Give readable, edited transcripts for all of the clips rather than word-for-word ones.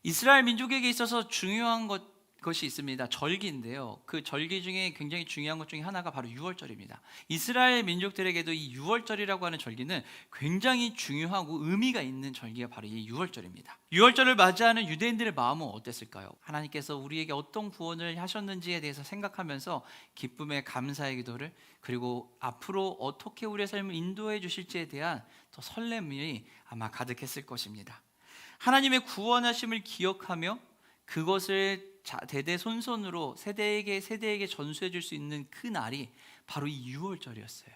이스라엘 민족에게 있어서 중요한 것이 있습니다. 절기인데요. 그 절기 중에 굉장히 중요한 것 중에 하나가 바로 유월절입니다. 이스라엘 민족들에게도 이 유월절이라고 하는 절기는 굉장히 중요하고 의미가 있는 절기가 바로 이 유월절입니다. 유월절을 맞이하는 유대인들의 마음은 어땠을까요? 하나님께서 우리에게 어떤 구원을 하셨는지에 대해서 생각하면서 기쁨의 감사의 기도를, 그리고 앞으로 어떻게 우리의 삶을 인도해 주실지에 대한 더 설렘이 아마 가득했을 것입니다. 하나님의 구원하심을 기억하며 그것을 대대손손으로 세대에게 전수해 줄 수 있는 그 날이 바로 이 유월절이었어요.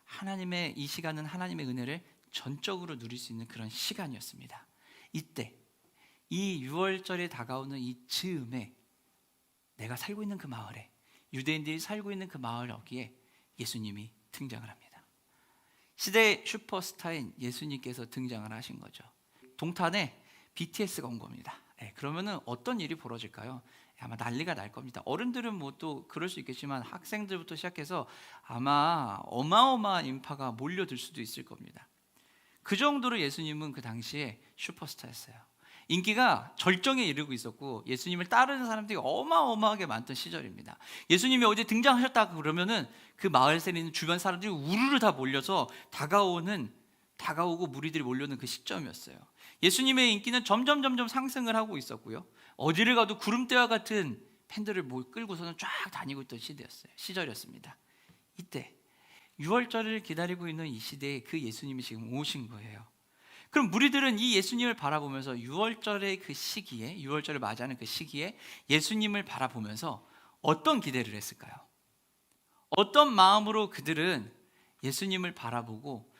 하나님의 이 시간은 하나님의 은혜를 전적으로 누릴 수 있는 그런 시간이었습니다. 이때 이 유월절에 다가오는 이 즈음에 내가 살고 있는 그 마을에, 유대인들이 살고 있는 그 마을 여기에 예수님이 등장을 합니다. 시대의 슈퍼스타인 예수님께서 등장을 하신 거죠. 동탄에 BTS가 온 겁니다. 그러면은 어떤 일이 벌어질까요? 아마 난리가 날 겁니다. 어른들은 뭐 또 그럴 수 있겠지만 학생들부터 시작해서 아마 어마어마한 인파가 몰려들 수도 있을 겁니다. 그 정도로 예수님은 그 당시에 슈퍼스타였어요. 인기가 절정에 이르고 있었고 예수님을 따르는 사람들이 어마어마하게 많던 시절입니다. 예수님이 어디 등장하셨다 그러면은 그 마을에 있는 주변 사람들이 우르르 다 몰려서 다가오고 무리들이 몰려오는 그 시점이었어요. 예수님의 인기는 점점 상승을 하고 있었고요. 어디를 가도 구름대와 같은 팬들을 끌고서는 쫙 다니고 있던 시절이었습니다. 이때 유월절을 기다리고 있는 이 시대에 그 예수님이 지금 오신 거예요. 그럼 무리들은 이 예수님을 바라보면서 유월절의 그 시기에, 유월절을 맞이하는 그 시기에 예수님을 바라보면서 어떤 기대를 했을까요? 어떤 마음으로 그들은 예수님을 바라보고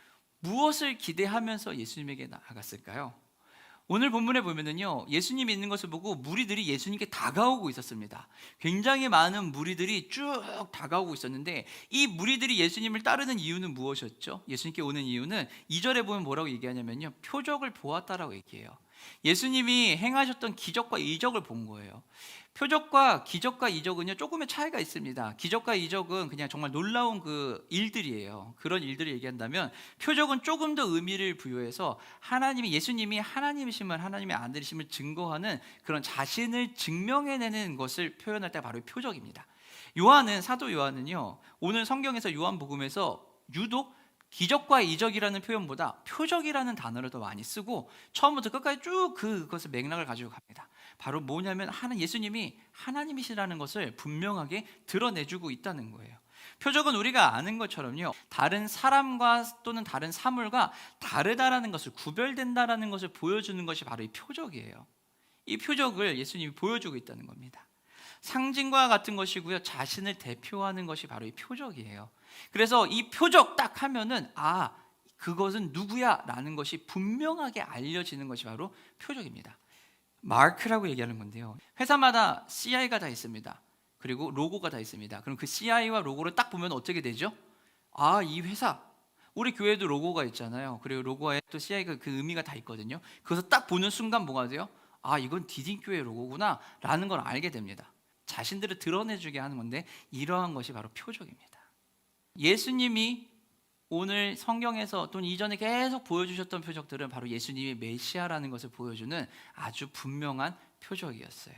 무엇을 기대하면서 예수님에게 나아갔을까요? 오늘 본문에 보면은요, 예수님이 있는 것을 보고 무리들이 예수님께 다가오고 있었습니다. 굉장히 많은 무리들이 쭉 다가오고 있었는데 이 무리들이 예수님을 따르는 이유는 무엇이었죠? 예수님께 오는 이유는 2절에 보면 뭐라고 얘기하냐면요, 표적을 보았다라고 얘기해요. 예수님이 행하셨던 기적과 이적을 본 거예요. 표적과 기적과 이적은요 조금의 차이가 있습니다. 기적과 이적은 그냥 정말 놀라운 그 일들이에요. 그런 일들을 얘기한다면 표적은 조금 더 의미를 부여해서 예수님이 하나님이심을, 하나님의 아들이심을 증거하는 그런 자신을 증명해내는 것을 표현할 때 바로 표적입니다. 사도 요한은요, 오늘 성경에서 요한복음에서 유독 기적과 이적이라는 표현보다 표적이라는 단어를 더 많이 쓰고 처음부터 끝까지 쭉 그것을 맥락을 가지고 갑니다. 바로 뭐냐면 예수님이 하나님이시라는 것을 분명하게 드러내주고 있다는 거예요. 표적은 우리가 아는 것처럼요, 다른 사람과 또는 다른 사물과 다르다라는 것을, 구별된다라는 것을 보여주는 것이 바로 이 표적이에요. 이 표적을 예수님이 보여주고 있다는 겁니다. 상징과 같은 것이고요, 자신을 대표하는 것이 바로 이 표적이에요. 그래서 이 표적 딱 하면은 그것은 누구야 라는 것이 분명하게 알려지는 것이 바로 표적입니다. 마크라고 얘기하는 건데요, 회사마다 CI가 다 있습니다. 그리고 로고가 다 있습니다. 그럼 그 CI와 로고를 딱 보면 어떻게 되죠? 이 회사, 우리 교회도 로고가 있잖아요. 그리고 로고에 또 CI가 그 의미가 다 있거든요. 그래서 딱 보는 순간 뭐가 돼요? 이건 디딤교회 로고구나 라는 걸 알게 됩니다. 자신들을 드러내주게 하는 건데 이러한 것이 바로 표적입니다. 예수님이 오늘 성경에서 또는 이전에 계속 보여주셨던 표적들은 바로 예수님이 메시아라는 것을 보여주는 아주 분명한 표적이었어요.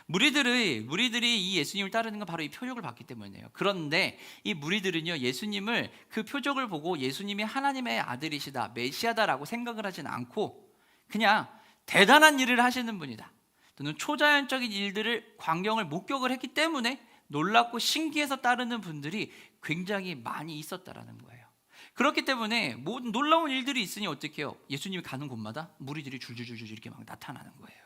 무리들이 이 예수님을 따르는 건 바로 이 표적을 봤기 때문이에요. 그런데 이 무리들은요, 예수님을 그 표적을 보고 예수님이 하나님의 아들이시다, 메시아다라고 생각을 하진 않고 그냥 대단한 일을 하시는 분이다, 또는 초자연적인 광경을 목격을 했기 때문에 놀랍고 신기해서 따르는 분들이 굉장히 많이 있었다라는 거예요. 그렇기 때문에 모든 놀라운 일들이 있으니 어떻게 해요? 예수님이 가는 곳마다 무리들이 줄줄줄 이렇게 막 나타나는 거예요.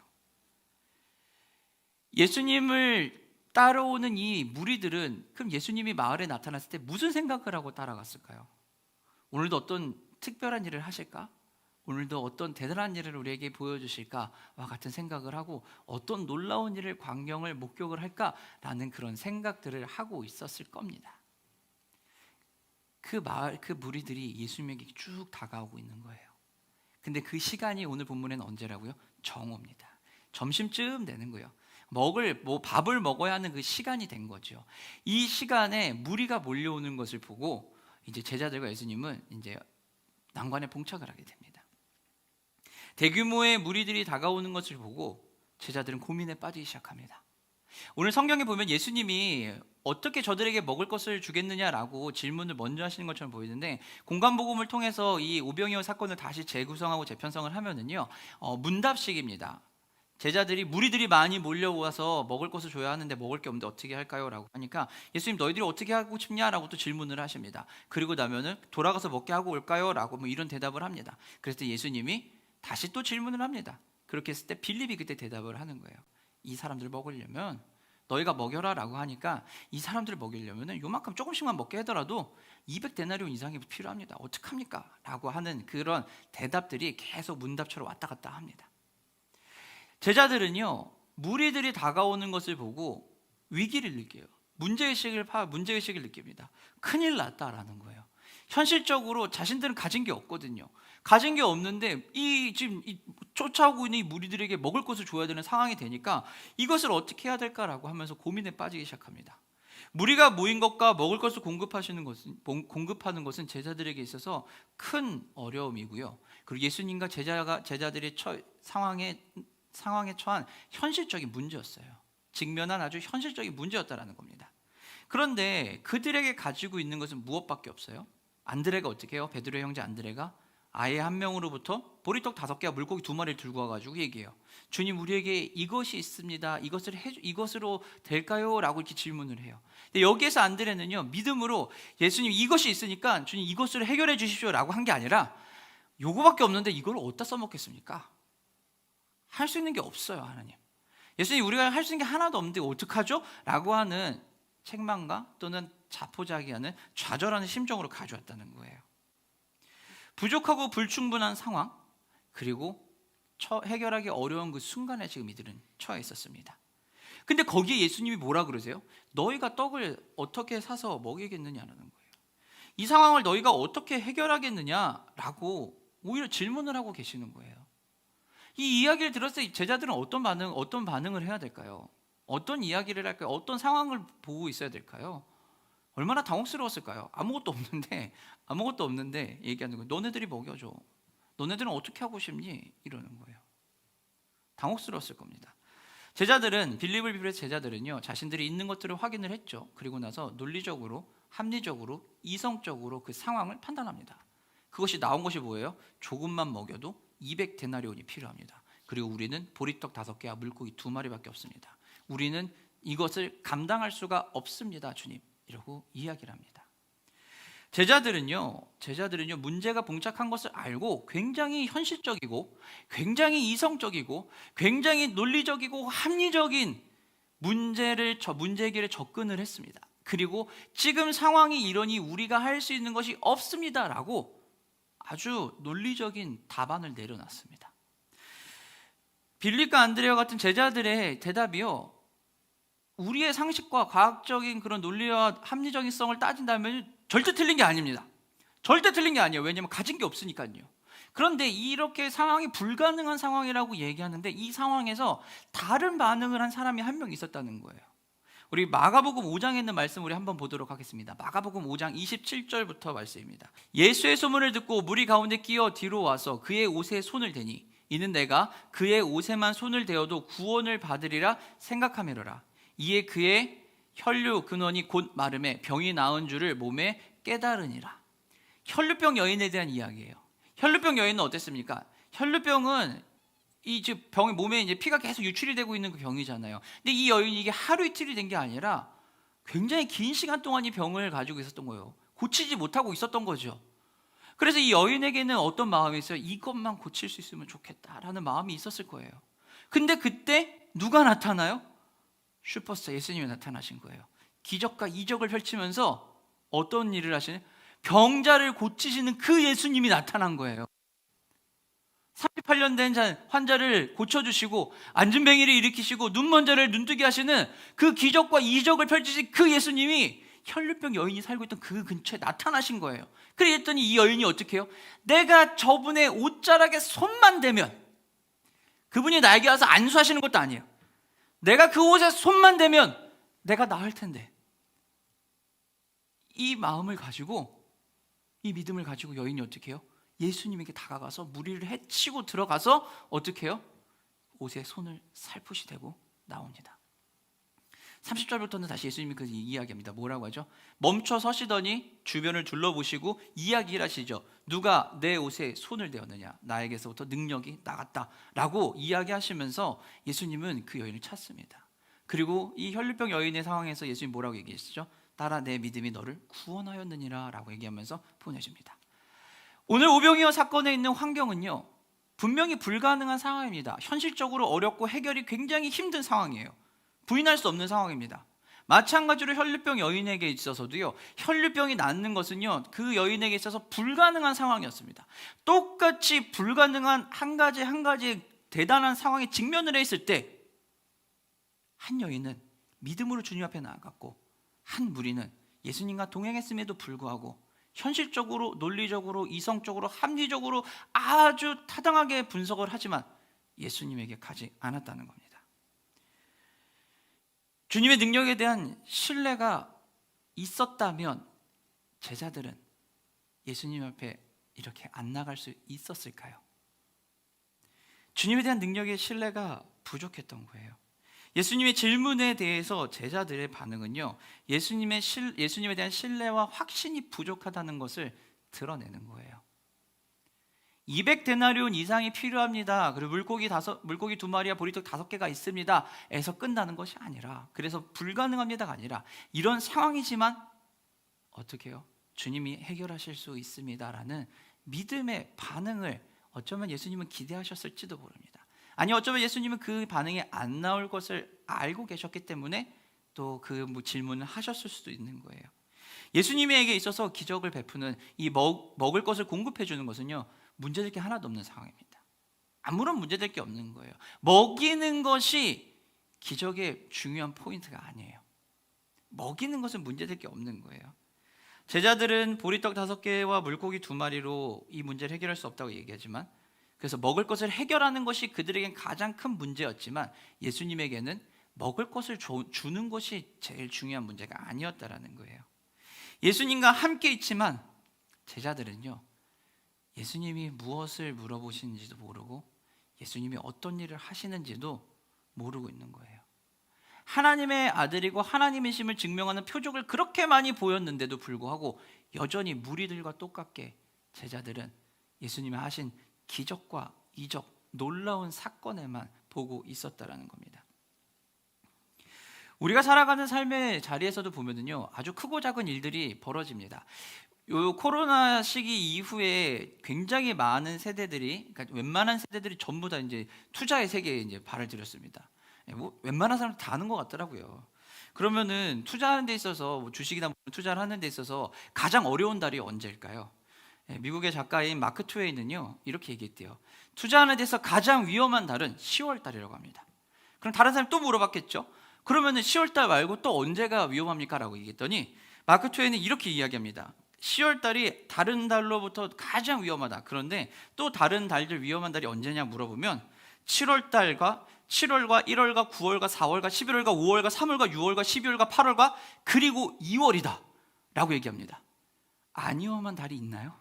예수님을 따라오는 이 무리들은 그럼 예수님이 마을에 나타났을 때 무슨 생각을 하고 따라갔을까요? 오늘도 어떤 특별한 일을 하실까? 오늘도 어떤 대단한 일을 우리에게 보여주실까와 같은 생각을 하고 어떤 놀라운 일을, 광경을 목격을 할까라는 그런 생각들을 하고 있었을 겁니다. 그 무리들이 예수님에게 쭉 다가오고 있는 거예요. 근데 그 시간이 오늘 본문에는 언제라고요? 정오입니다. 점심쯤 되는 거예요. 밥을 먹어야 하는 그 시간이 된 거죠. 이 시간에 무리가 몰려오는 것을 보고 이제 제자들과 예수님은 이제 난관에 봉착을 하게 됩니다. 대규모의 무리들이 다가오는 것을 보고 제자들은 고민에 빠지기 시작합니다. 오늘 성경에 보면 예수님이 어떻게 저들에게 먹을 것을 주겠느냐라고 질문을 먼저 하시는 것처럼 보이는데, 공간복음을 통해서 이 오병이어 사건을 다시 재구성하고 재편성을 하면은요, 문답식입니다. 제자들이 무리들이 많이 몰려와서 먹을 것을 줘야 하는데 먹을 게 없는데 어떻게 할까요? 라고 하니까 예수님 너희들이 어떻게 하고 싶냐라고 또 질문을 하십니다. 그리고 나면은 돌아가서 먹게 하고 올까요? 라고 뭐 이런 대답을 합니다. 그래서 예수님이 다시 또 질문을 합니다. 그렇게 했을 때 빌립이 그때 대답을 하는 거예요. 이 사람들 먹으려면 너희가 먹여라 라고 하니까, 이 사람들을 먹이려면 요만큼 조금씩만 먹게 하더라도 200데나리온 이상이 필요합니다. 어떡합니까? 라고 하는 그런 대답들이 계속 문답처럼 왔다 갔다 합니다. 제자들은요, 무리들이 다가오는 것을 보고 위기를 느껴요. 문제의식을 느낍니다. 큰일 났다라는 거예요. 현실적으로 자신들은 가진 게 없거든요. 가진 게 없는데 지금 쫓아오고 있는 이 무리들에게 먹을 것을 줘야 되는 상황이 되니까 이것을 어떻게 해야 될까라고 하면서 고민에 빠지기 시작합니다. 무리가 모인 것과 먹을 것을 공급하는 것은 제자들에게 있어서 큰 어려움이고요. 그리고 예수님과 제자들의 상황에 처한 현실적인 문제였어요. 직면한 아주 현실적인 문제였다라는 겁니다. 그런데 그들에게 가지고 있는 것은 무엇밖에 없어요? 안드레가 어떻게 해요? 베드로의 형제 안드레가 아예 한 명으로부터 보리떡 5개와 물고기 2마리를 들고 와가지고 얘기해요. 주님, 우리에게 이것이 있습니다. 이것으로 될까요? 라고 이렇게 질문을 해요. 근데 여기에서 안드레는요, 믿음으로 예수님 이것이 있으니까 주님 이것으로 해결해 주십시오 라고 한 게 아니라, 요거밖에 없는데 이걸 어디다 써먹겠습니까? 할 수 있는 게 없어요, 하나님. 예수님, 우리가 할 수 있는 게 하나도 없는데 어떡하죠? 라고 하는 책망과 또는 자포자기하는 좌절하는 심정으로 가져왔다는 거예요. 부족하고 불충분한 상황, 그리고 해결하기 어려운 그 순간에 지금 이들은 처해 있었습니다. 근데 거기에 예수님이 뭐라 그러세요? 너희가 떡을 어떻게 사서 먹이겠느냐라는 거예요. 이 상황을 너희가 어떻게 해결하겠느냐라고 오히려 질문을 하고 계시는 거예요. 이 이야기를 들었을 때 제자들은 어떤 반응을 해야 될까요? 어떤 이야기를 할까요? 어떤 상황을 보고 있어야 될까요? 얼마나 당혹스러웠을까요? 아무것도 없는데 얘기하는 거예요. 너네들이 먹여줘. 너네들은 어떻게 하고 싶니? 이러는 거예요. 당혹스러웠을 겁니다. 빌립을 비롯해서 제자들은요, 자신들이 있는 것들을 확인을 했죠. 그리고 나서 논리적으로, 합리적으로, 이성적으로 그 상황을 판단합니다. 그것이 나온 것이 뭐예요? 조금만 먹여도 200데나리온이 필요합니다. 그리고 우리는 보리떡 5개와 물고기 2마리밖에 없습니다. 우리는 이것을 감당할 수가 없습니다, 주님. 이러고 이야기를 합니다. 제자들은요, 문제가 봉착한 것을 알고 굉장히 현실적이고 굉장히 이성적이고 굉장히 논리적이고 합리적인 문제 해결에 접근을 했습니다. 그리고 지금 상황이 이러니 우리가 할 수 있는 것이 없습니다라고 아주 논리적인 답안을 내려놨습니다. 빌립과 안드레와 같은 제자들의 대답이요, 우리의 상식과 과학적인 그런 논리와 합리적인 성을 따진다면 절대 틀린 게 아닙니다. 절대 틀린 게 아니에요. 왜냐하면 가진 게 없으니까요. 그런데 이렇게 상황이 불가능한 상황이라고 얘기하는데, 이 상황에서 다른 반응을 한 사람이 한 명 있었다는 거예요. 우리 마가복음 5장에 있는 말씀 우리 한번 보도록 하겠습니다. 마가복음 5장 27절부터 말씀입니다. 예수의 소문을 듣고 무리 가운데 끼어 뒤로 와서 그의 옷에 손을 대니 이는 내가 그의 옷에만 손을 대어도 구원을 받으리라 생각하미로라. 이에 그의 혈류 근원이 곧 마름에 병이 나은 줄을 몸에 깨달으니라. 혈류병 여인에 대한 이야기예요. 혈류병 여인은 어땠습니까? 혈류병은 병이 몸에 이제 피가 계속 유출이 되고 있는 그 병이잖아요. 근데 이 여인이 이게 하루 이틀이 된 게 아니라 굉장히 긴 시간 동안 이 병을 가지고 있었던 거예요. 고치지 못하고 있었던 거죠. 그래서 이 여인에게는 어떤 마음이 있어요? 이것만 고칠 수 있으면 좋겠다라는 마음이 있었을 거예요. 근데 그때 누가 나타나요? 슈퍼스타 예수님이 나타나신 거예요. 기적과 이적을 펼치면서 어떤 일을 하시는? 병자를 고치시는 그 예수님이 나타난 거예요. 38년 된 환자를 고쳐주시고 안진뱅이를 일으키시고 눈먼 자를 눈뜨게 하시는 그 기적과 이적을 펼치신 그 예수님이 혈류병 여인이 살고 있던 그 근처에 나타나신 거예요. 그랬더니 이 여인이 어떻게 해요? 내가 저분의 옷자락에 손만 대면, 그분이 나에게 와서 안수하시는 것도 아니에요. 내가 그 옷에 손만 대면 내가 나을 텐데, 이 마음을 가지고, 이 믿음을 가지고 여인이 어떻게 해요? 예수님에게 다가가서 무리를 해치고 들어가서 어떻게 해요? 옷에 손을 살포시 대고 나옵니다. 30절부터는 다시 예수님이 그 이야기합니다. 뭐라고 하죠? 멈춰 서시더니 주변을 둘러보시고 이야기를 하시죠. 누가 내 옷에 손을 대었느냐? 나에게서부터 능력이 나갔다 라고 이야기하시면서 예수님은 그 여인을 찾습니다. 그리고 이 혈류병 여인의 상황에서 예수님 뭐라고 얘기하시죠? 따라 내 믿음이 너를 구원하였느니라 라고 얘기하면서 보내줍니다. 오늘 오병이어 사건에 있는 환경은요, 분명히 불가능한 상황입니다. 현실적으로 어렵고 해결이 굉장히 힘든 상황이에요. 부인할 수 없는 상황입니다. 마찬가지로 혈류병 여인에게 있어서도요, 혈류병이 낫는 것은요, 그 여인에게 있어서 불가능한 상황이었습니다. 똑같이 불가능한 한 가지 대단한 상황에 직면을 했을 때 한 여인은 믿음으로 주님 앞에 나아갔고, 한 무리는 예수님과 동행했음에도 불구하고 현실적으로, 논리적으로, 이성적으로, 합리적으로 아주 타당하게 분석을 하지만 예수님에게 가지 않았다는 겁니다. 주님의 능력에 대한 신뢰가 있었다면 제자들은 예수님 앞에 이렇게 안 나갈 수 있었을까요? 주님에 대한 능력의 신뢰가 부족했던 거예요. 예수님의 질문에 대해서 제자들의 반응은요, 예수님에 대한 신뢰와 확신이 부족하다는 것을 드러내는 거예요. 200데나리온 이상이 필요합니다. 그리고 물고기 2마리와 보리떡 5개가 있습니다. 에서 끝나는 것이 아니라, 그래서 불가능합니다가 아니라 이런 상황이지만 어떻게 해요? 주님이 해결하실 수 있습니다라는 믿음의 반응을 어쩌면 예수님은 기대하셨을지도 모릅니다. 아니, 어쩌면 예수님은 그 반응이 안 나올 것을 알고 계셨기 때문에 또 그 질문을 하셨을 수도 있는 거예요. 예수님에게 있어서 기적을 베푸는 이 먹을 것을 공급해 주는 것은요, 문제될 게 하나도 없는 상황입니다. 아무런 문제될 게 없는 거예요. 먹이는 것이 기적의 중요한 포인트가 아니에요. 먹이는 것은 문제될 게 없는 거예요. 제자들은 보리떡 5개와 물고기 2마리로 이 문제를 해결할 수 없다고 얘기하지만, 그래서 먹을 것을 해결하는 것이 그들에겐 가장 큰 문제였지만 예수님에게는 먹을 것을 주는 것이 제일 중요한 문제가 아니었다라는 거예요. 예수님과 함께 있지만 제자들은요, 예수님이 무엇을 물어보시는지도 모르고 예수님이 어떤 일을 하시는지도 모르고 있는 거예요. 하나님의 아들이고 하나님이심을 증명하는 표적을 그렇게 많이 보였는데도 불구하고 여전히 무리들과 똑같게 제자들은 예수님이 하신 기적과 이적, 놀라운 사건에만 보고 있었다라는 겁니다. 우리가 살아가는 삶의 자리에서도 보면은요, 아주 크고 작은 일들이 벌어집니다. 요 코로나 시기 이후에 굉장히 많은 세대들이, 그러니까 웬만한 세대들이 전부 다 이제 투자의 세계에 이제 발을 들였습니다. 뭐 웬만한 사람 다 아는 것 같더라고요. 그러면은 투자하는 데 있어서, 뭐 주식이나 투자를 하는 데 있어서 가장 어려운 달이 언제일까요? 미국의 작가인 마크 트웨이는요, 이렇게 얘기했대요. 투자하는 데서 가장 위험한 달은 10월 달이라고 합니다. 그럼 다른 사람이 또 물어봤겠죠. 그러면은 10월 달 말고 또 언제가 위험합니까? 라고 얘기했더니 마크 트웨이는 이렇게 이야기합니다. 10월 달이 다른 달로부터 가장 위험하다. 그런데 또 다른 달들 위험한 달이 언제냐 물어보면 7월 달과 7월과 1월과 9월과 4월과 11월과 5월과 3월과 6월과 12월과 8월과 그리고 2월이다 라고 얘기합니다. 안 위험한 달이 있나요?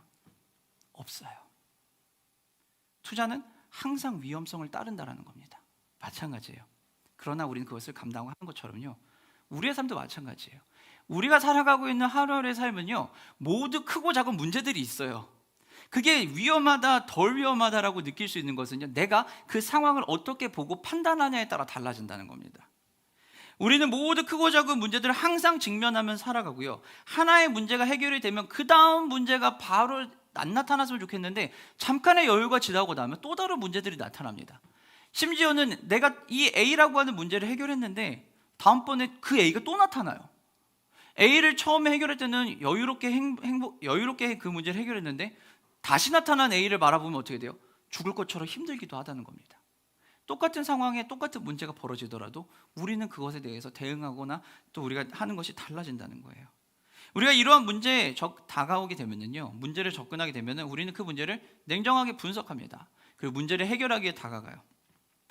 없어요. 투자는 항상 위험성을 따른다라는 겁니다. 마찬가지예요. 그러나 우리는 그것을 감당하는 것처럼요, 우리의 삶도 마찬가지예요. 우리가 살아가고 있는 하루하루의 삶은요, 모두 크고 작은 문제들이 있어요. 그게 위험하다, 덜 위험하다라고 느낄 수 있는 것은요, 내가 그 상황을 어떻게 보고 판단하냐에 따라 달라진다는 겁니다. 우리는 모두 크고 작은 문제들을 항상 직면하며 살아가고요, 하나의 문제가 해결이 되면 그 다음 문제가 바로 안 나타났으면 좋겠는데 잠깐의 여유가 지나고 나면 또 다른 문제들이 나타납니다. 심지어는 내가 이 A라고 하는 문제를 해결했는데 다음번에 그 A가 또 나타나요. A를 처음에 해결할 때는 여유롭게 그 문제를 해결했는데 다시 나타난 A를 바라보면 어떻게 돼요? 죽을 것처럼 힘들기도 하다는 겁니다. 똑같은 상황에 똑같은 문제가 벌어지더라도 우리는 그것에 대해서 대응하거나 또 우리가 하는 것이 달라진다는 거예요. 우리가 이러한 문제에 다가오게 되면요, 문제를 접근하게 되면 우리는 그 문제를 냉정하게 분석합니다. 그리고 문제를 해결하기에 다가가요.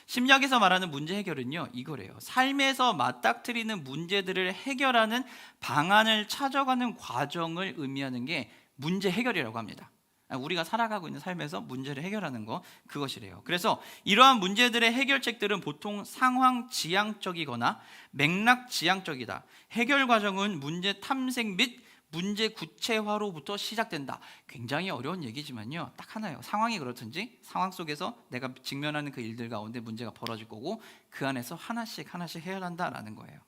심리학에서 말하는 문제 해결은요, 이거래요. 삶에서 맞닥뜨리는 문제들을 해결하는 방안을 찾아가는 과정을 의미하는 게 문제 해결이라고 합니다. 우리가 살아가고 있는 삶에서 문제를 해결하는 것, 그것이래요. 그래서 이러한 문제들의 해결책들은 보통 상황 지향적이거나 맥락 지향적이다. 해결 과정은 문제 탐색 및 문제 구체화로부터 시작된다. 굉장히 어려운 얘기지만요, 딱 하나예요. 상황이 그렇든지 상황 속에서 내가 직면하는 그 일들 가운데 문제가 벌어질 거고 그 안에서 하나씩 해결한다라는 거예요.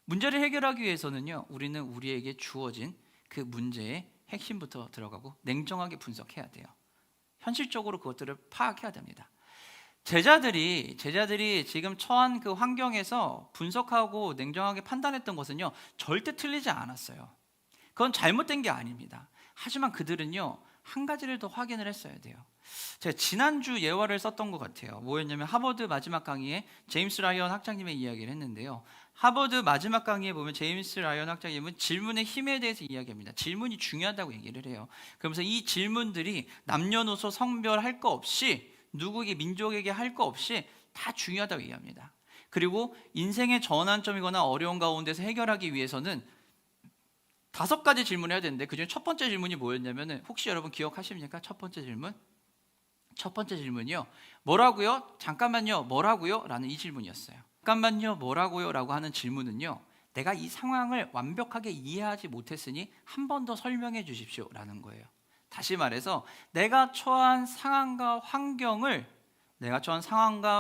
문제를 해결하기 위해서는요, 우리는 우리에게 주어진 그 문제의 핵심부터 들어가고 냉정하게 분석해야 돼요. 현실적으로 그것들을 파악해야 됩니다. 제자들이 지금 처한 그 환경에서 분석하고 냉정하게 판단했던 것은요, 절대 틀리지 않았어요. 그건 잘못된 게 아닙니다. 하지만 그들은요, 한 가지를 더 확인을 했어야 돼요. 제가 지난주 예화를 썼던 것 같아요. 뭐였냐면 하버드 마지막 강의에 제임스 라이언 학장님의 이야기를 했는데요. 하버드 마지막 강의에 보면 제임스 라이언 학장님은 질문의 힘에 대해서 이야기합니다. 질문이 중요하다고 얘기를 해요. 그러면서 이 질문들이 남녀노소 성별 할 거 없이, 누구에게, 민족에게 할 거 없이 다 중요하다고 얘기합니다. 그리고 인생의 전환점이거나 어려운 가운데서 해결하기 위해서는 5가지 질문을 해야 되는데, 그중에 첫 번째 질문이 뭐였냐면, 혹시 여러분 기억하십니까? 첫 번째 질문이요, 뭐라고요? 잠깐만요, 뭐라고요? 라는 이 질문이었어요. 잠깐만요, 뭐라고요? 라고 하는 질문은요, 내가 이 상황을 완벽하게 이해하지 못했으니 한 번 더 설명해 주십시오 라는 거예요. 다시 말해서 내가 처한 상황과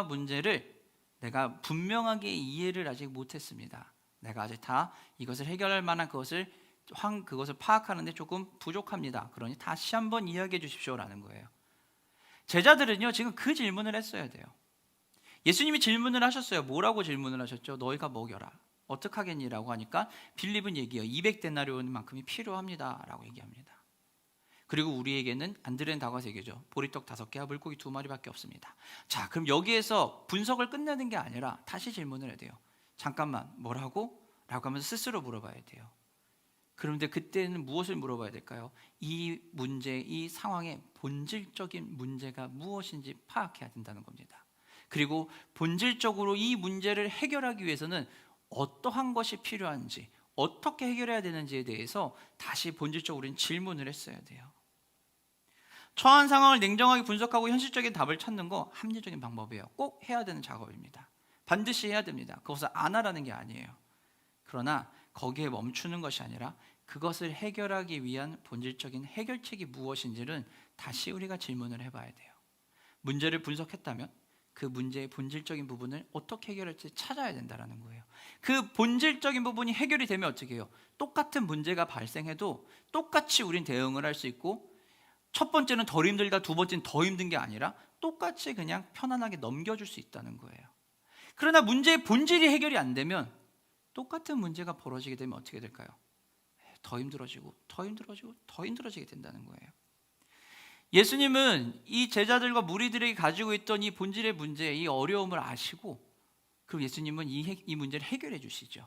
문제를 내가 분명하게 이해를 아직 못했습니다. 내가 아직 다 이것을 해결할 만한 그것을 파악하는데 조금 부족합니다. 그러니 다시 한번 이야기해 주십시오라는 거예요. 제자들은요, 지금 그 질문을 했어야 돼요. 예수님이 질문을 하셨어요. 뭐라고 질문을 하셨죠? 너희가 먹여라. 어떡하겠니라고 하니까 빌립은 얘기해요. 200데나리온만큼이 필요합니다 라고 얘기합니다. 그리고 우리에게는 안드레는 다과서 얘기죠. 보리떡 5개와 물고기 2마리밖에 없습니다. 자, 그럼 여기에서 분석을 끝내는 게 아니라 다시 질문을 해야 돼요. 잠깐만, 뭐라고? 라고 하면서 스스로 물어봐야 돼요. 그런데 그때는 무엇을 물어봐야 될까요? 이 문제, 이 상황의 본질적인 문제가 무엇인지 파악해야 된다는 겁니다. 그리고 본질적으로 이 문제를 해결하기 위해서는 어떠한 것이 필요한지, 어떻게 해결해야 되는지에 대해서 다시 본질적으로 우리는 질문을 했어야 돼요. 처한 상황을 냉정하게 분석하고 현실적인 답을 찾는 거 합리적인 방법이에요. 꼭 해야 되는 작업입니다. 반드시 해야 됩니다. 그것을 안 하라는 게 아니에요. 그러나 거기에 멈추는 것이 아니라 그것을 해결하기 위한 본질적인 해결책이 무엇인지는 다시 우리가 질문을 해봐야 돼요. 문제를 분석했다면 그 문제의 본질적인 부분을 어떻게 해결할지 찾아야 된다는 거예요. 그 본질적인 부분이 해결이 되면 어떻게 해요? 똑같은 문제가 발생해도 똑같이 우린 대응을 할 수 있고, 첫 번째는 덜 힘들다, 두 번째는 더 힘든 게 아니라 똑같이 그냥 편안하게 넘겨줄 수 있다는 거예요. 그러나 문제의 본질이 해결이 안 되면 똑같은 문제가 벌어지게 되면 어떻게 될까요? 더 힘들어지게 된다는 거예요. 예수님은 이 제자들과 무리들에게 가지고 있던 이 본질의 문제, 이 어려움을 아시고, 그럼 예수님은 이 문제를 해결해 주시죠.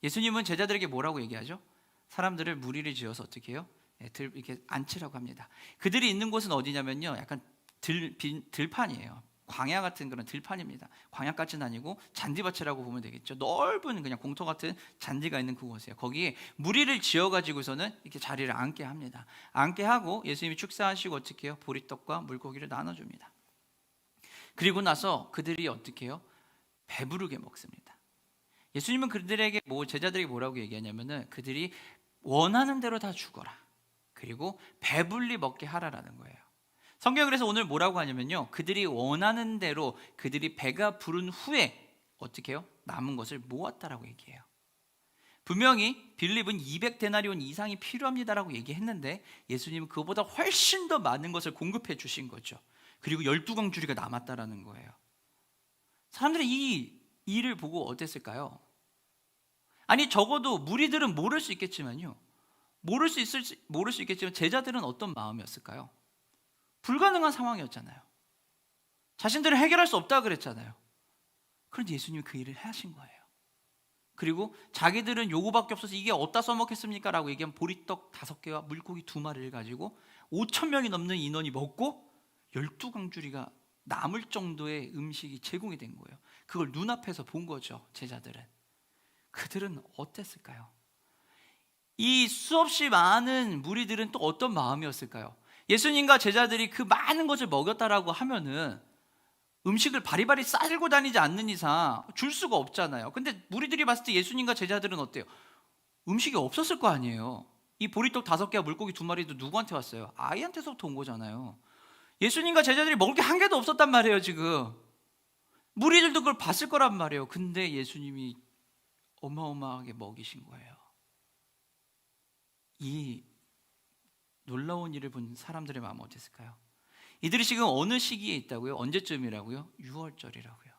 예수님은 제자들에게 뭐라고 얘기하죠? 사람들을 무리를 지어서 어떻게 해요? 이렇게 앉히라고 합니다. 그들이 있는 곳은 어디냐면요, 약간 들판이에요. 광야 같은 그런 들판입니다. 광야까지는 아니고 잔디밭이라고 보면 되겠죠. 넓은 그냥 공터 같은 잔디가 있는 그곳이에요. 거기에 무리를 지어가지고서는 이렇게 자리를 앉게 합니다. 앉게 하고 예수님이 축사하시고 어떻게 해요? 보리떡과 물고기를 나눠줍니다. 그리고 나서 그들이 어떻게 해요? 배부르게 먹습니다. 예수님은 그들에게 제자들에게 뭐라고 얘기하냐면은 그들이 원하는 대로 다 죽어라. 그리고 배불리 먹게 하라라는 거예요. 성경이 그래서 오늘 뭐라고 하냐면요, 그들이 원하는 대로 그들이 배가 부른 후에 어떻게 해요? 남은 것을 모았다라고 얘기해요. 분명히 빌립은 200데나리온 이상이 필요합니다라고 얘기했는데 예수님은 그보다 훨씬 더 많은 것을 공급해 주신 거죠. 그리고 12광주리가 남았다라는 거예요. 사람들이 이 일을 보고 어땠을까요? 아니, 적어도 무리들은 모를 수 있겠지만 제자들은 어떤 마음이었을까요? 불가능한 상황이었잖아요. 자신들은 해결할 수 없다고 그랬잖아요. 그런데 예수님이 그 일을 하신 거예요. 그리고 자기들은 요거밖에 없어서 이게 어디다 써먹겠습니까? 라고 얘기하면 보리떡 5개와 물고기 2마리를 가지고 5,000명이 넘는 인원이 먹고 12광주리가 남을 정도의 음식이 제공이 된 거예요. 그걸 눈앞에서 본 거죠. 제자들은. 그들은 어땠을까요? 이 수없이 많은 무리들은 또 어떤 마음이었을까요? 예수님과 제자들이 그 많은 것을 먹였다라고 하면은 음식을 바리바리 싸들고 다니지 않는 이상 줄 수가 없잖아요. 근데 무리들이 봤을 때 예수님과 제자들은 어때요? 음식이 없었을 거 아니에요. 이 보리떡 5개와 물고기 2마리도 누구한테 왔어요? 아이한테서부터 온 거잖아요. 예수님과 제자들이 먹을 게 한 개도 없었단 말이에요. 지금 무리들도 그걸 봤을 거란 말이에요. 근데 예수님이 어마어마하게 먹이신 거예요. 이 놀라운 일을 본 사람들의 마음은 어땠을까요? 이들이 지금 어느 시기에 있다고요? 언제쯤이라고요? 6월절이라고요.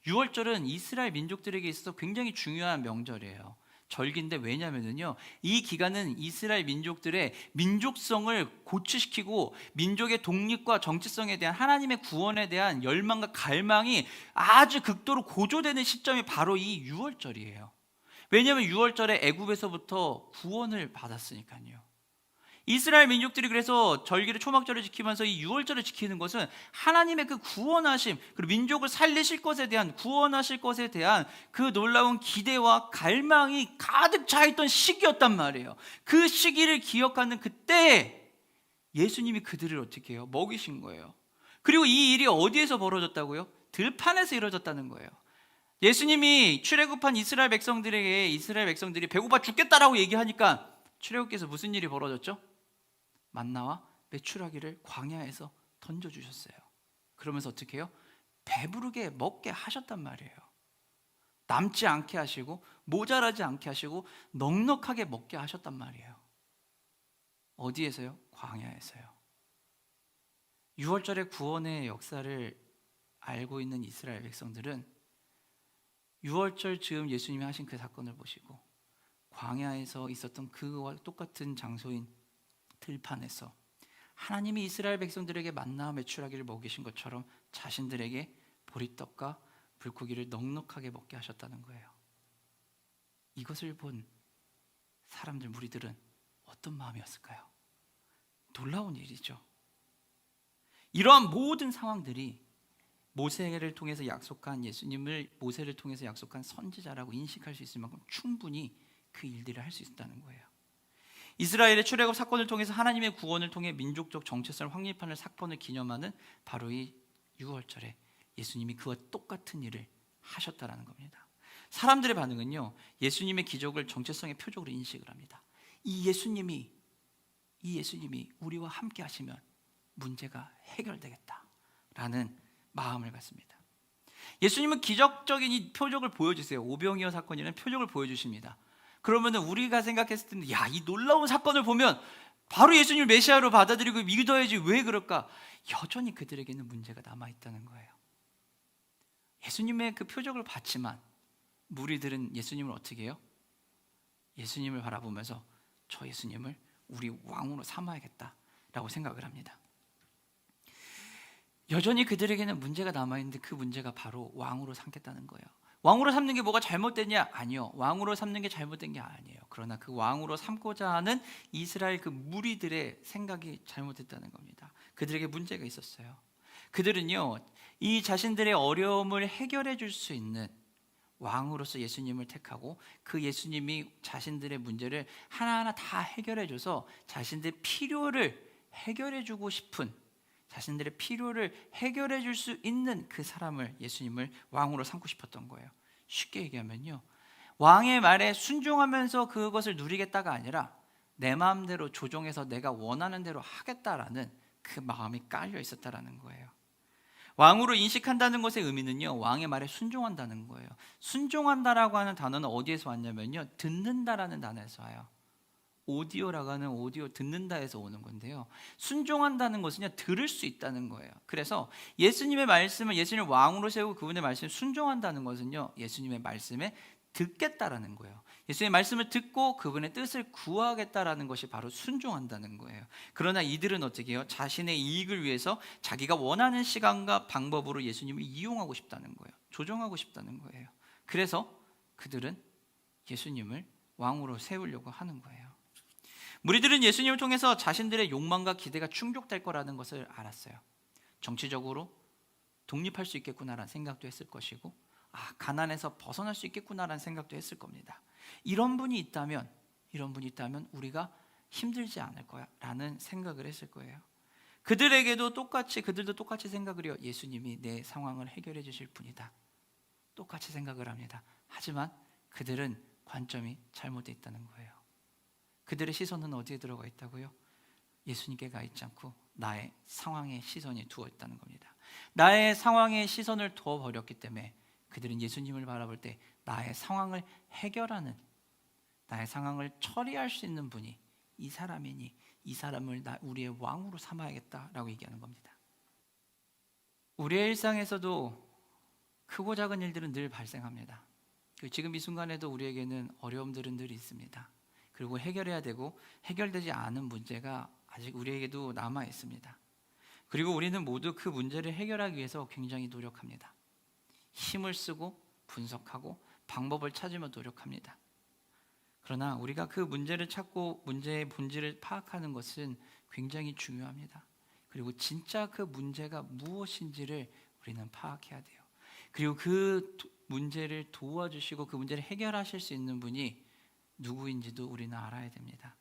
6월절은 이스라엘 민족들에게 있어서 굉장히 중요한 명절이에요. 절기인데, 왜냐면은요, 이 기간은 이스라엘 민족들의 민족성을 고취시키고 민족의 독립과 정체성에 대한 하나님의 구원에 대한 열망과 갈망이 아주 극도로 고조되는 시점이 바로 이 6월절이에요. 왜냐하면 6월절에 애굽에서부터 구원을 받았으니까요. 이스라엘 민족들이 그래서 절기를 초막절을 지키면서 이 6월절을 지키는 것은 하나님의 그 구원하심, 그리고 민족을 살리실 것에 대한, 구원하실 것에 대한 그 놀라운 기대와 갈망이 가득 차 있던 시기였단 말이에요. 그 시기를 기억하는 그때 예수님이 그들을 어떻게 해요? 먹이신 거예요. 그리고 이 일이 어디에서 벌어졌다고요? 들판에서 이루어졌다는 거예요. 예수님이 출애굽한 이스라엘 백성들이 배고파 죽겠다라고 얘기하니까 출애굽께서 무슨 일이 벌어졌죠? 만나와 메추라기를 광야에서 던져주셨어요. 그러면서 어떻게 해요? 배부르게 먹게 하셨단 말이에요. 남지 않게 하시고 모자라지 않게 하시고 넉넉하게 먹게 하셨단 말이에요. 어디에서요? 광야에서요. 6월절의 구원의 역사를 알고 있는 이스라엘 백성들은 6월절 즈음 예수님이 하신 그 사건을 보시고 광야에서 있었던 그와 똑같은 장소인 들판에서 하나님이 이스라엘 백성들에게 만나와 메추라기를 먹이신 것처럼 자신들에게 보리떡과 물고기를 넉넉하게 먹게 하셨다는 거예요. 이것을 본 사람들, 무리들은 어떤 마음이었을까요? 놀라운 일이죠. 이러한 모든 상황들이 모세를 통해서 약속한 예수님을 모세를 통해서 약속한 선지자라고 인식할 수 있을 만큼 충분히 그 일들을 할 수 있다는 거예요. 이스라엘의 출애굽 사건을 통해서 하나님의 구원을 통해 민족적 정체성을 확립하는 사건을 기념하는 바로 이 6월절에 예수님이 그와 똑같은 일을 하셨다라는 겁니다. 사람들의 반응은요, 예수님의 기적을 정체성의 표적으로 인식을 합니다. 이 예수님이 우리와 함께 하시면 문제가 해결되겠다라는 마음을 갖습니다. 예수님은 기적적인 이 표적을 보여주세요. 오병이어 사건이라는 표적을 보여주십니다. 그러면 우리가 생각했을 때는 야, 이 놀라운 사건을 보면 바로 예수님을 메시아로 받아들이고 믿어야지, 왜 그럴까? 여전히 그들에게는 문제가 남아있다는 거예요. 예수님의 그 표적을 봤지만 무리들은 예수님을 어떻게 해요? 예수님을 바라보면서 저 예수님을 우리 왕으로 삼아야겠다라고 생각을 합니다. 여전히 그들에게는 문제가 남아있는데 그 문제가 바로 왕으로 삼겠다는 거예요. 왕으로 삼는 게 뭐가 잘못됐냐? 아니요. 왕으로 삼는 게 잘못된 게 아니에요. 그러나 그 왕으로 삼고자 하는 이스라엘 그 무리들의 생각이 잘못됐다는 겁니다. 그들에게 문제가 있었어요. 그들은요, 이 자신들의 어려움을 해결해 줄 수 있는 왕으로서 예수님을 택하고 그 예수님이 자신들의 문제를 하나하나 다 해결해 줘서 자신들의 필요를 해결해 주고 싶은, 자신들의 필요를 해결해 줄 수 있는 그 사람을, 예수님을 왕으로 삼고 싶었던 거예요. 쉽게 얘기하면요, 왕의 말에 순종하면서 그것을 누리겠다가 아니라 내 마음대로 조종해서 내가 원하는 대로 하겠다라는 그 마음이 깔려 있었다라는 거예요. 왕으로 인식한다는 것의 의미는요, 왕의 말에 순종한다는 거예요. 순종한다라고 하는 단어는 어디에서 왔냐면요, 듣는다라는 단어에서 와요. 오디오라고 하는 오디오, 듣는다에서 오는 건데요, 순종한다는 것은요, 들을 수 있다는 거예요. 그래서 예수님의 말씀을, 예수님을 왕으로 세우고 그분의 말씀에 순종한다는 것은요, 예수님의 말씀에 듣겠다라는 거예요. 예수님의 말씀을 듣고 그분의 뜻을 구하겠다라는 것이 바로 순종한다는 거예요. 그러나 이들은 어떻게 해요? 자신의 이익을 위해서 자기가 원하는 시간과 방법으로 예수님을 이용하고 싶다는 거예요. 조종하고 싶다는 거예요. 그래서 그들은 예수님을 왕으로 세우려고 하는 거예요. 무리들은 예수님을 통해서 자신들의 욕망과 기대가 충족될 거라는 것을 알았어요. 정치적으로 독립할 수 있겠구나라는 생각도 했을 것이고, 가난에서 벗어날 수 있겠구나라는 생각도 했을 겁니다. 이런 분이 있다면 이런 분이 있다면 우리가 힘들지 않을 거야 라는 생각을 했을 거예요. 그들도 똑같이 생각을 해요. 예수님이 내 상황을 해결해 주실 분이다. 똑같이 생각을 합니다. 하지만 그들은 관점이 잘못되어 있다는 거예요. 그들의 시선은 어디에 들어가 있다고요? 예수님께 가 있지 않고 나의 상황에 시선이 두어 있다는 겁니다. 나의 상황에 시선을 두어 버렸기 때문에 그들은 예수님을 바라볼 때 나의 상황을 해결하는, 나의 상황을 처리할 수 있는 분이 이 사람이니 이 사람을 우리의 왕으로 삼아야겠다라고 얘기하는 겁니다. 우리의 일상에서도 크고 작은 일들은 늘 발생합니다. 지금 이 순간에도 우리에게는 어려움들은 늘 있습니다. 그리고 해결해야 되고 해결되지 않은 문제가 아직 우리에게도 남아 있습니다. 그리고 우리는 모두 그 문제를 해결하기 위해서 굉장히 노력합니다. 힘을 쓰고 분석하고 방법을 찾으며 노력합니다. 그러나 우리가 그 문제를 찾고 문제의 본질을 파악하는 것은 굉장히 중요합니다. 그리고 진짜 그 문제가 무엇인지를 우리는 파악해야 돼요. 그리고 그 문제를 도와주시고 그 문제를 해결하실 수 있는 분이 누구인지도 우리는 알아야 됩니다.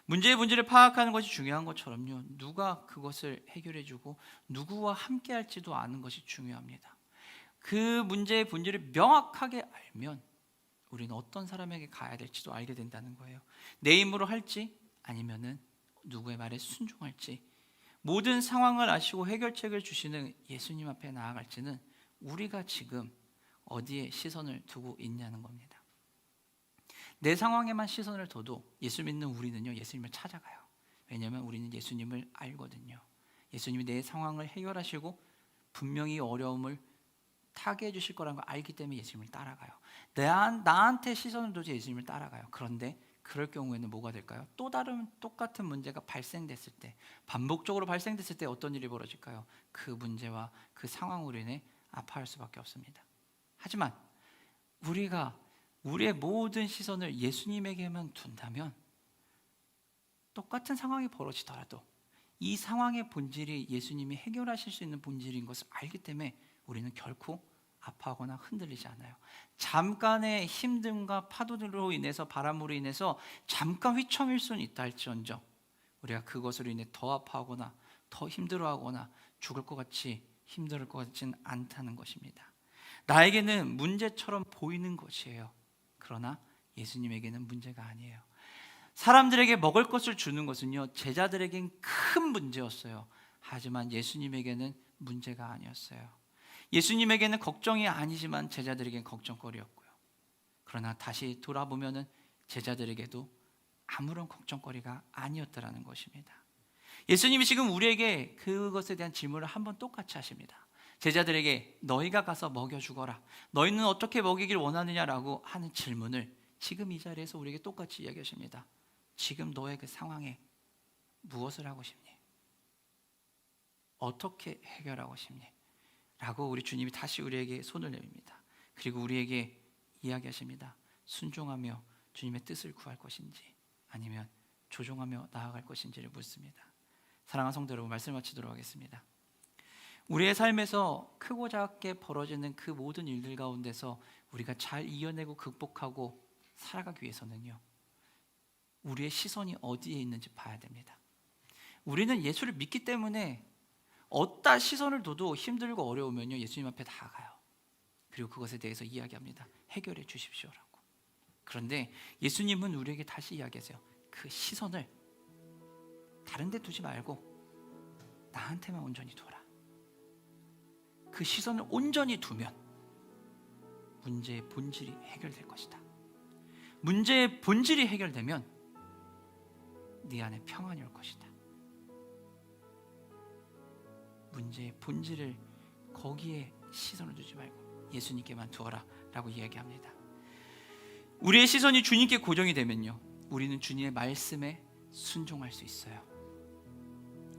문제의 본질을 파악하는 것이 중요한 것처럼요, 누가 그것을 해결해주고 누구와 함께 할지도 아는 것이 중요합니다. 그 문제의 본질을 명확하게 알면 우리는 어떤 사람에게 가야 될지도 알게 된다는 거예요. 내 힘으로 할지 아니면은 누구의 말에 순종할지, 모든 상황을 아시고 해결책을 주시는 예수님 앞에 나아갈지는 우리가 지금 어디에 시선을 두고 있냐는 겁니다. 내 상황에만 시선을 둬도 예수 믿는 우리는요, 예수님을 찾아가요. 왜냐하면 우리는 예수님을 알거든요. 예수님이 내 상황을 해결하시고 분명히 어려움을 타게 해주실 거라는 걸 알기 때문에 예수님을 따라가요. 나한테 시선을 두지 예수님을 따라가요. 그런데 그럴 경우에는 뭐가 될까요? 또 다른 똑같은 문제가 발생됐을 때, 반복적으로 발생됐을 때 어떤 일이 벌어질까요? 그 문제와 그 상황으로 인해 아파할 수밖에 없습니다. 하지만 우리가 우리의 모든 시선을 예수님에게만 둔다면 똑같은 상황이 벌어지더라도 이 상황의 본질이 예수님이 해결하실 수 있는 본질인 것을 알기 때문에 우리는 결코 아파하거나 흔들리지 않아요. 잠깐의 힘듦과 파도들로 인해서, 바람으로 인해서 잠깐 휘청일 수는 있다 할지언정 우리가 그것으로 인해 더 아파하거나 더 힘들어하거나 죽을 것 같이 힘들 것 같지는 않다는 것입니다. 나에게는 문제처럼 보이는 것이에요. 그러나 예수님에게는 문제가 아니에요. 사람들에게 먹을 것을 주는 것은요, 제자들에겐 큰 문제였어요. 하지만 예수님에게는 문제가 아니었어요. 예수님에게는 걱정이 아니지만 제자들에겐 걱정거리였고요. 그러나 다시 돌아보면은 제자들에게도 아무런 걱정거리가 아니었다라는 것입니다. 예수님이 지금 우리에게 그것에 대한 질문을 한번 똑같이 하십니다. 제자들에게 너희가 가서 먹여 주거라, 너희는 어떻게 먹이길 원하느냐라고 하는 질문을 지금 이 자리에서 우리에게 똑같이 이야기하십니다. 지금 너의 그 상황에 무엇을 하고 싶니? 어떻게 해결하고 싶니? 라고 우리 주님이 다시 우리에게 손을 내밉니다. 그리고 우리에게 이야기하십니다. 순종하며 주님의 뜻을 구할 것인지 아니면 조종하며 나아갈 것인지를 묻습니다. 사랑하는 성도 여러분, 말씀 마치도록 하겠습니다. 우리의 삶에서 크고 작게 벌어지는 그 모든 일들 가운데서 우리가 잘 이겨내고 극복하고 살아가기 위해서는요, 우리의 시선이 어디에 있는지 봐야 됩니다. 우리는 예수를 믿기 때문에 어디다 시선을 둬도 힘들고 어려우면요, 예수님 앞에 나아가요. 그리고 그것에 대해서 이야기합니다. 해결해 주십시오라고. 그런데 예수님은 우리에게 다시 이야기하세요. 그 시선을 다른 데 두지 말고 나한테만 온전히 둬라. 그 시선을 온전히 두면 문제의 본질이 해결될 것이다. 문제의 본질이 해결되면 네 안에 평안이 올 것이다. 문제의 본질을 거기에 시선을 두지 말고 예수님께만 두어라 라고 이야기합니다. 우리의 시선이 주님께 고정이 되면요, 우리는 주님의 말씀에 순종할 수 있어요.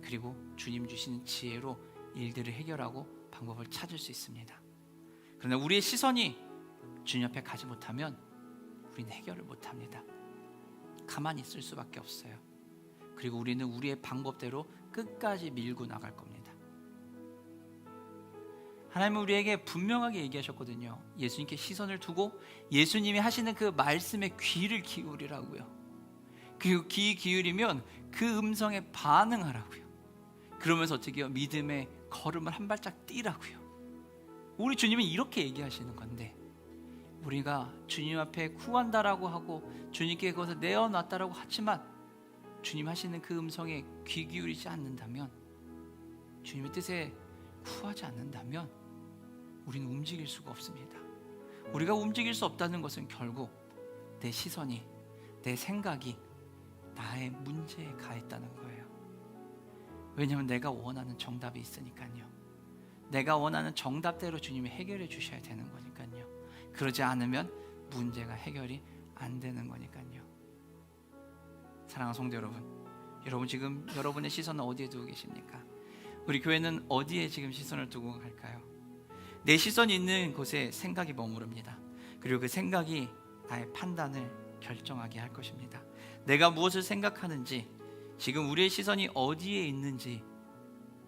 그리고 주님 주시는 지혜로 일들을 해결하고 방법을 찾을 수 있습니다. 그러나 우리의 시선이 주님 앞에 가지 못하면 우리는 해결을 못합니다. 가만히 있을 수밖에 없어요. 그리고 우리는 우리의 방법대로 끝까지 밀고 나갈 겁니다. 하나님은 우리에게 분명하게 얘기하셨거든요. 예수님께 시선을 두고 예수님이 하시는 그 말씀에 귀를 기울이라고요. 그리고 귀 기울이면 그 음성에 반응하라고요. 그러면서 어떻게 해요? 믿음의 걸음을 한 발짝 뛰라고요. 우리 주님은 이렇게 얘기하시는 건데, 우리가 주님 앞에 구한다라고 하고 주님께 그것을 내어놨다라고 하지만 주님 하시는 그 음성에 귀 기울이지 않는다면, 주님의 뜻에 구하지 않는다면 우리는 움직일 수가 없습니다. 우리가 움직일 수 없다는 것은 결국 내 시선이, 내 생각이 나의 문제에 가 있다는 거예요. 왜냐하면 내가 원하는 정답이 있으니까요. 내가 원하는 정답대로 주님이 해결해 주셔야 되는 거니까요. 그러지 않으면 문제가 해결이 안 되는 거니까요. 사랑하는 성도 여러분, 여러분 지금 여러분의 시선은 어디에 두고 계십니까? 우리 교회는 어디에 지금 시선을 두고 갈까요? 내 시선이 있는 곳에 생각이 머무릅니다. 그리고 그 생각이 나의 판단을 결정하게 할 것입니다. 내가 무엇을 생각하는지, 지금 우리의 시선이 어디에 있는지,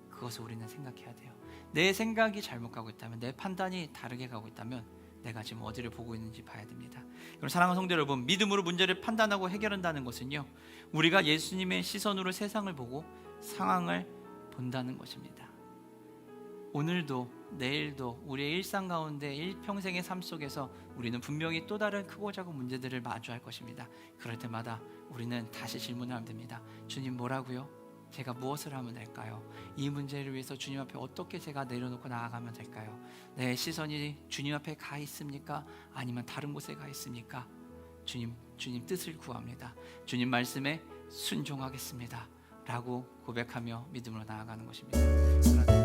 그것을 우리는 생각해야 돼요. 내 생각이 잘못 가고 있다면, 내 판단이 다르게 가고 있다면 내가 지금 어디를 보고 있는지 봐야 됩니다. 그럼 사랑하는 성도 여러분, 믿음으로 문제를 판단하고 해결한다는 것은요, 우리가 예수님의 시선으로 세상을 보고 상황을 본다는 것입니다. 오늘도 내일도 우리의 일상 가운데 일평생의 삶 속에서 우리는 분명히 또 다른 크고 작은 문제들을 마주할 것입니다. 그럴 때마다 우리는 다시 질문하면 됩니다. 주님, 뭐라고요? 제가 무엇을 하면 될까요? 이 문제를 위해서 주님 앞에 어떻게 제가 내려놓고 나아가면 될까요? 내 시선이 주님 앞에 가 있습니까? 아니면 다른 곳에 가 있습니까? 주님 뜻을 구합니다. 주님 말씀에 순종하겠습니다 라고 고백하며 믿음으로 나아가는 것입니다.